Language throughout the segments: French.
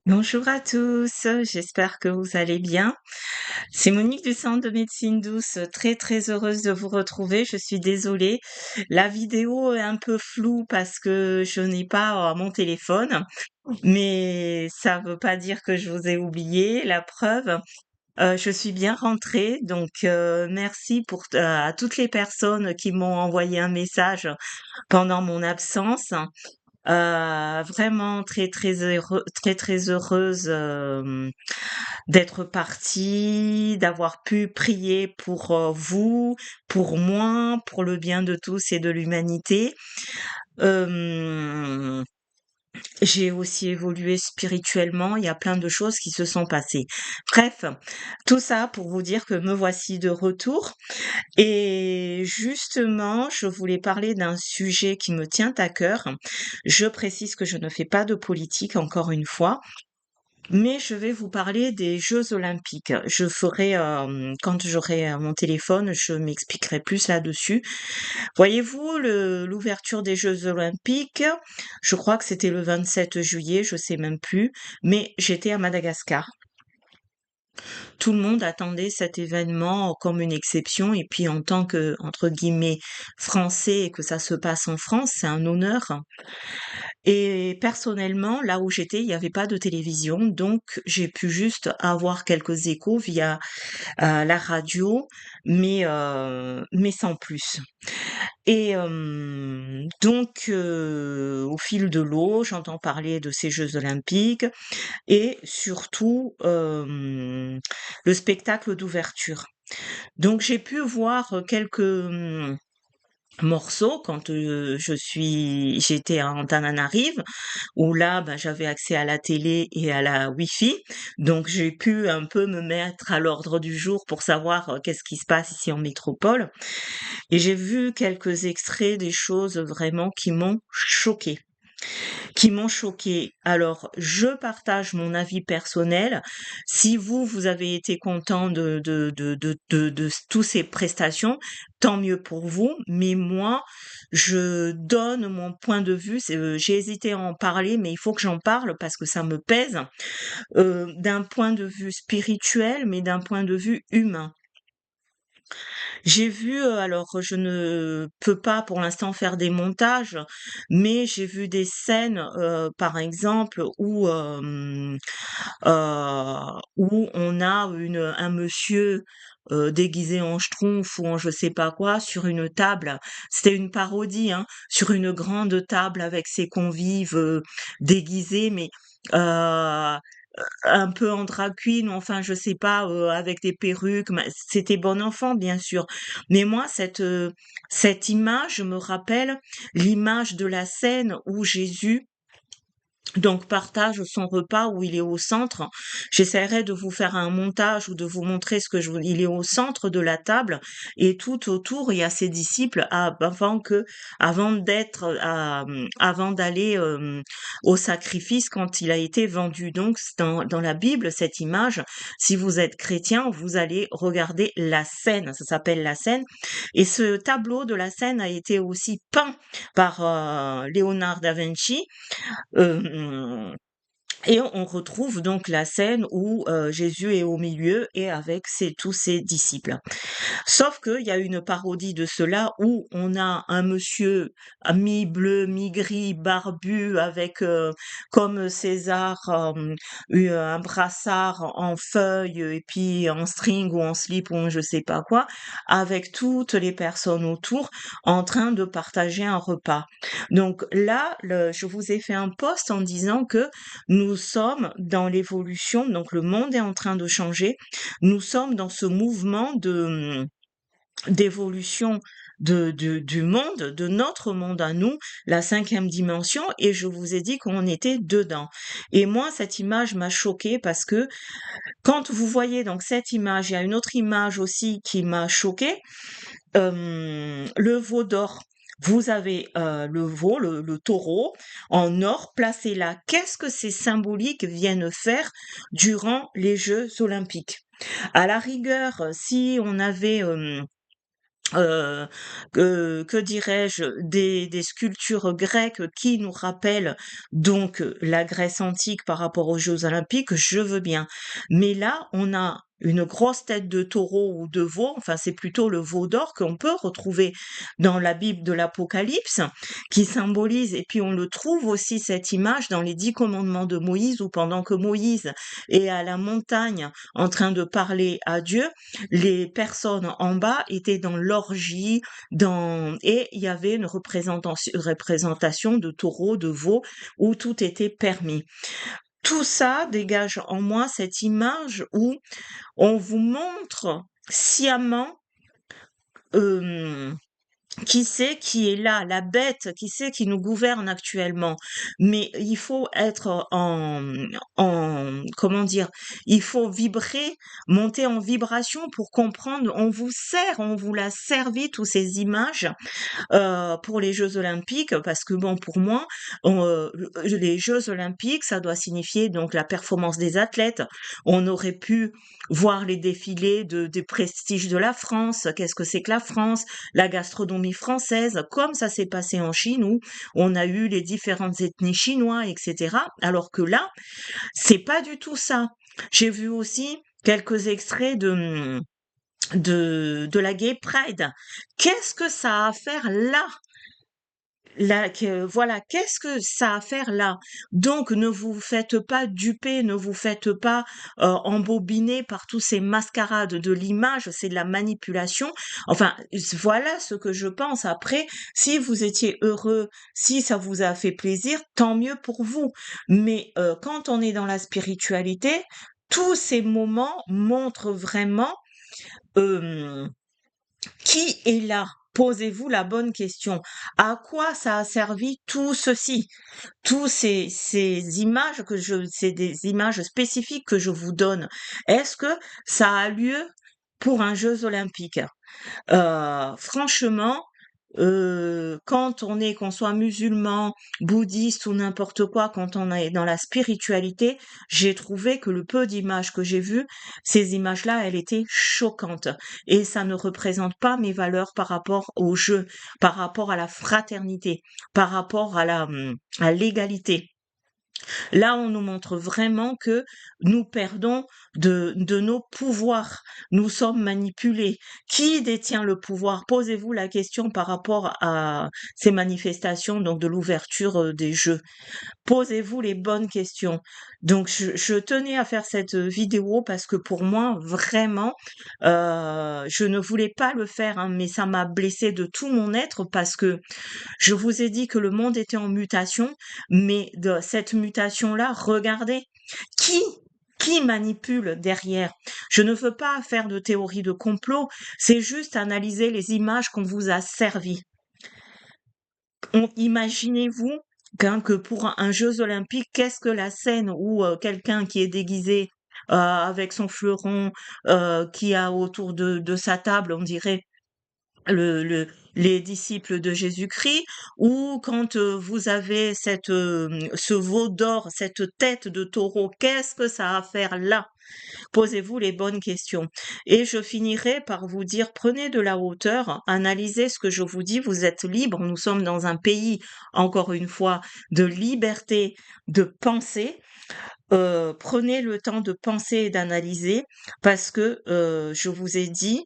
Bonjour à tous, j'espère que vous allez bien. C'est Monique du Centre de médecine douce, très très heureuse de vous retrouver. Je suis désolée, la vidéo est un peu floue parce que je n'ai pas mon téléphone, mais ça veut pas dire que je vous ai oublié. La preuve, je suis bien rentrée, donc merci à toutes les personnes qui m'ont envoyé un message pendant mon absence. Vraiment très, très heureuse, d'être partie, d'avoir pu prier pour, vous, pour moi, pour le bien de tous et de l'humanité. Hem, j'ai aussi évolué spirituellement, il y a plein de choses qui se sont passées. Bref, tout ça pour vous dire que me voici de retour et justement, je voulais parler d'un sujet qui me tient à cœur. Je précise que je ne fais pas de politique, encore une fois, mais je vais vous parler des Jeux olympiques. Je ferai, quand j'aurai, mon téléphone, je m'expliquerai plus là-dessus. Voyez-vous, l'ouverture des Jeux olympiques, je crois que c'était le 27 juillet, je sais même plus, mais j'étais à Madagascar. Tout le monde attendait cet événement comme une exception et puis en tant que, entre guillemets, «français» et que ça se passe en France, c'est un honneur. Et personnellement, là où j'étais, il n'y avait pas de télévision, donc j'ai pu juste avoir quelques échos via, la radio, mais sans plus. Et donc au fil de l'eau, j'entends parler de ces Jeux olympiques et surtout, le spectacle d'ouverture. Donc j'ai pu voir, quelques, morceaux quand, j'étais à Antananarive où là, bah, j'avais accès à la télé et à la Wi-Fi. Donc j'ai pu un peu me mettre à l'ordre du jour pour savoir, qu'est-ce qui se passe ici en métropole et j'ai vu quelques extraits des choses vraiment qui m'ont choquée. Alors, je partage mon avis personnel. Si vous avez été content de tous ces prestations, tant mieux pour vous. Mais moi, je donne mon point de vue. J'ai hésité à en parler, mais il faut que j'en parle parce que ça me pèse, d'un point de vue spirituel, mais d'un point de vue humain. J'ai vu, alors je ne peux pas pour l'instant faire des montages, mais j'ai vu des scènes, par exemple où on a un monsieur, déguisé en schtroumpf ou en je sais pas quoi sur une table. C'était une parodie, hein, sur une grande table avec ses convives, déguisés, mais heu un peu en drag queen, enfin je sais pas, avec des perruques, c'était bon enfant bien sûr. Mais moi cette image me rappelle l'image de la scène où Jésus donc partage son repas où il est au centre. J'essaierai de vous faire un montage ou de vous montrer il est au centre de la table et tout autour il y a ses disciples avant d'aller au sacrifice quand il a été vendu. Donc dans la Bible cette image, si vous êtes chrétien, vous allez regarder la scène. Ça s'appelle la scène et ce tableau de la scène a été aussi peint par Léonard da Vinci. Hem Et on retrouve donc la scène où, Jésus est au milieu et avec tous ses disciples. Sauf qu'il y a une parodie de cela où on a un monsieur à mi-bleu, mi-gris, barbu avec, comme César, un brassard en feuille et puis en string ou en slip ou en je sais pas quoi, avec toutes les personnes autour en train de partager un repas. Donc là, je vous ai fait un post en disant que nous sommes dans l'évolution, donc le monde est en train de changer. Nous sommes dans ce mouvement d'évolution du monde, de notre monde à nous, la cinquième dimension, et je vous ai dit qu'on était dedans. Et moi, cette image m'a choquée parce que quand vous voyez donc cette image, il y a une autre image aussi qui m'a choquée, le veau d'or. Vous avez le veau, le taureau en or placé là. Qu'est-ce que ces symboliques viennent faire durant les Jeux olympiques? À la rigueur, si on avait heu, que dirais-je? Des sculptures grecques qui nous rappellent donc la Grèce antique par rapport aux Jeux olympiques, je veux bien. Mais là, on a une grosse tête de taureau ou de veau, enfin c'est plutôt le veau d'or qu'on peut retrouver dans la Bible de l'Apocalypse, qui symbolise, et puis on le trouve aussi cette image dans les 10 commandements de Moïse, où pendant que Moïse est à la montagne en train de parler à Dieu, les personnes en bas étaient dans l'orgie, et il y avait une représentation de taureaux, de veaux, où tout était permis. Tout ça dégage en moi cette image où on vous montre sciemment euh, qui c'est qui est là, la bête, qui c'est qui nous gouverne actuellement. Mais il faut être comment dire, il faut vibrer, monter en vibration pour comprendre. On vous sert, on vous l'a servi, tous ces images pour les Jeux olympiques, parce que bon, pour moi, les Jeux olympiques, ça doit signifier donc la performance des athlètes. On aurait pu voir les défilés des prestiges de la France. Qu'est-ce que c'est que la France? La gastronomie française, comme ça s'est passé en Chine, où on a eu les différentes ethnies chinoises, etc. Alors que là, c'est pas du tout ça. J'ai vu aussi quelques extraits de la Gay Pride. Qu'est-ce que ça a à faire là? Voilà, qu'est-ce que ça a à faire là? Donc, ne vous faites pas duper, ne vous faites pas embobiner par tous ces mascarades de l'image, c'est de la manipulation. Enfin, voilà ce que je pense. Après, si vous étiez heureux, si ça vous a fait plaisir, tant mieux pour vous. Mais quand on est dans la spiritualité, tous ces moments montrent vraiment euh, qui est là? Posez-vous la bonne question. À quoi ça a servi tout ceci? Tous ces images c'est des images spécifiques que je vous donne. Est-ce que ça a lieu pour un Jeux olympiques? Franchement, quand qu'on soit musulman, bouddhiste ou n'importe quoi, quand on est dans la spiritualité, j'ai trouvé que le peu d'images que j'ai vues, ces images-là, elles étaient choquantes. Et ça ne représente pas mes valeurs par rapport au jeu, par rapport à la fraternité, par rapport à l'égalité. Là, on nous montre vraiment que nous perdons de nos pouvoirs. Nous sommes manipulés. Qui détient le pouvoir? Posez-vous la question par rapport à ces manifestations, donc de l'ouverture des Jeux. Posez-vous les bonnes questions. Donc, je tenais à faire cette vidéo parce que pour moi, vraiment, je ne voulais pas le faire, hein, mais ça m'a blessée de tout mon être parce que je vous ai dit que le monde était en mutation, mais de cette mutation-là, regardez, qui qui manipule derrière? Je ne veux pas faire de théorie de complot, c'est juste analyser les images qu'on vous a servies. Imaginez-vous que pour un Jeux olympiques, qu'est-ce que la scène où quelqu'un qui est déguisé avec son fleuron, qui a autour de sa table, on dirait les disciples de Jésus-Christ, ou quand vous avez ce veau d'or, cette tête de taureau, qu'est-ce que ça a à faire là? Posez-vous les bonnes questions. Et je finirai par vous dire, prenez de la hauteur, analysez ce que je vous dis, vous êtes libre, nous sommes dans un pays, encore une fois, de liberté de penser. Prenez le temps de penser et d'analyser parce que je vous ai dit,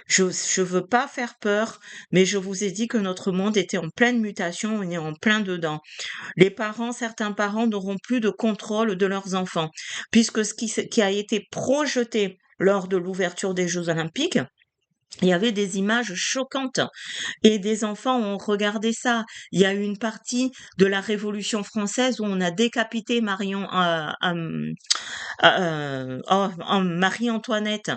je veux pas faire peur, mais je vous ai dit que notre monde était en pleine mutation, on est en plein dedans. Certains parents n'auront plus de contrôle de leurs enfants, puisque qui a été projeté lors de l'ouverture des Jeux olympiques, il y avait des images choquantes et des enfants ont regardé ça. Il y a eu une partie de la Révolution française où on a décapité Marie-Antoinette.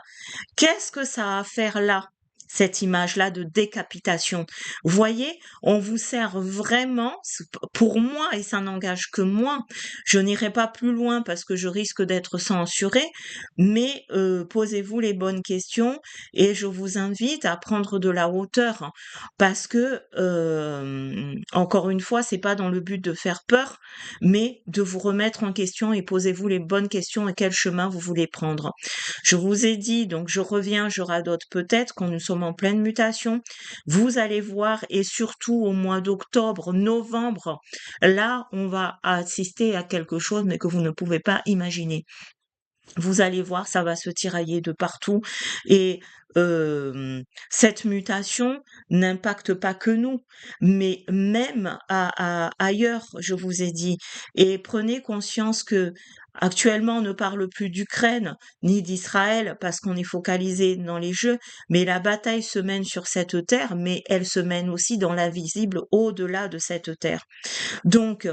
Qu'est-ce que ça a à faire là? Cette image-là de décapitation. Vous voyez, on vous sert vraiment, pour moi, et ça n'engage que moi, je n'irai pas plus loin parce que je risque d'être censurée, mais posez-vous les bonnes questions et je vous invite à prendre de la hauteur parce que, encore une fois, c'est pas dans le but de faire peur, mais de vous remettre en question et posez-vous les bonnes questions et quel chemin vous voulez prendre. Je vous ai dit, donc je reviens, je radote peut-être, quand nous sommes sommes en pleine mutation. Vous allez voir, et surtout au mois d'octobre, novembre, là, on va assister à quelque chose, mais que vous ne pouvez pas imaginer. Vous allez voir, ça va se tirailler de partout et cette mutation n'impacte pas que nous, mais même ailleurs, je vous ai dit. Et prenez conscience que actuellement, on ne parle plus d'Ukraine ni d'Israël parce qu'on est focalisé dans les jeux, mais la bataille se mène sur cette terre, mais elle se mène aussi dans l'invisible au-delà de cette terre. Donc,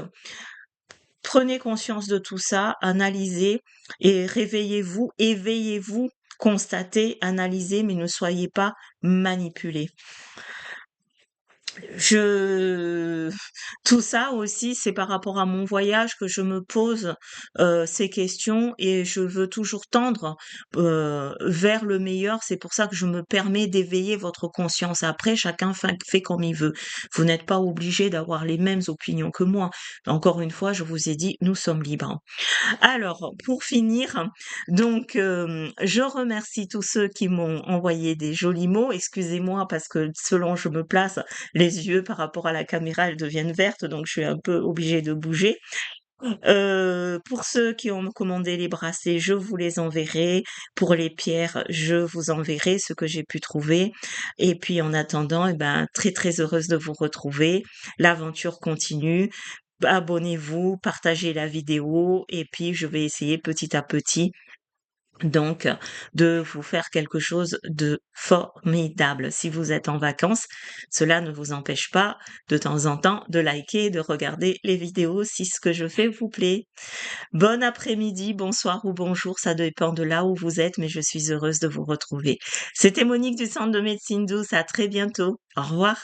prenez conscience de tout ça, analysez et réveillez-vous, éveillez-vous, constatez, analysez, mais ne soyez pas manipulés. Tout ça aussi, c'est par rapport à mon voyage que je me pose ces questions et je veux toujours tendre vers le meilleur. C'est pour ça que je me permets d'éveiller votre conscience. Après, chacun fait comme il veut. Vous n'êtes pas obligé d'avoir les mêmes opinions que moi. Encore une fois, je vous ai dit, nous sommes libres. Alors, pour finir, donc, je remercie tous ceux qui m'ont envoyé des jolis mots. Excusez-moi parce que selon je me place, les yeux par rapport à la caméra, elles deviennent vertes, donc je suis un peu obligée de bouger. Pour ceux qui ont commandé les bracelets, je vous les enverrai. Pour les pierres, je vous enverrai ce que j'ai pu trouver. Et puis en attendant, eh ben, très très heureuse de vous retrouver. L'aventure continue. Abonnez-vous, partagez la vidéo et puis je vais essayer petit à petit donc de vous faire quelque chose de formidable. Si vous êtes en vacances, cela ne vous empêche pas de temps en temps de liker, de regarder les vidéos si ce que je fais vous plaît. Bon après-midi, bonsoir ou bonjour, ça dépend de là où vous êtes, mais je suis heureuse de vous retrouver. C'était Monique du Centre de médecine douce, à très bientôt. Au revoir.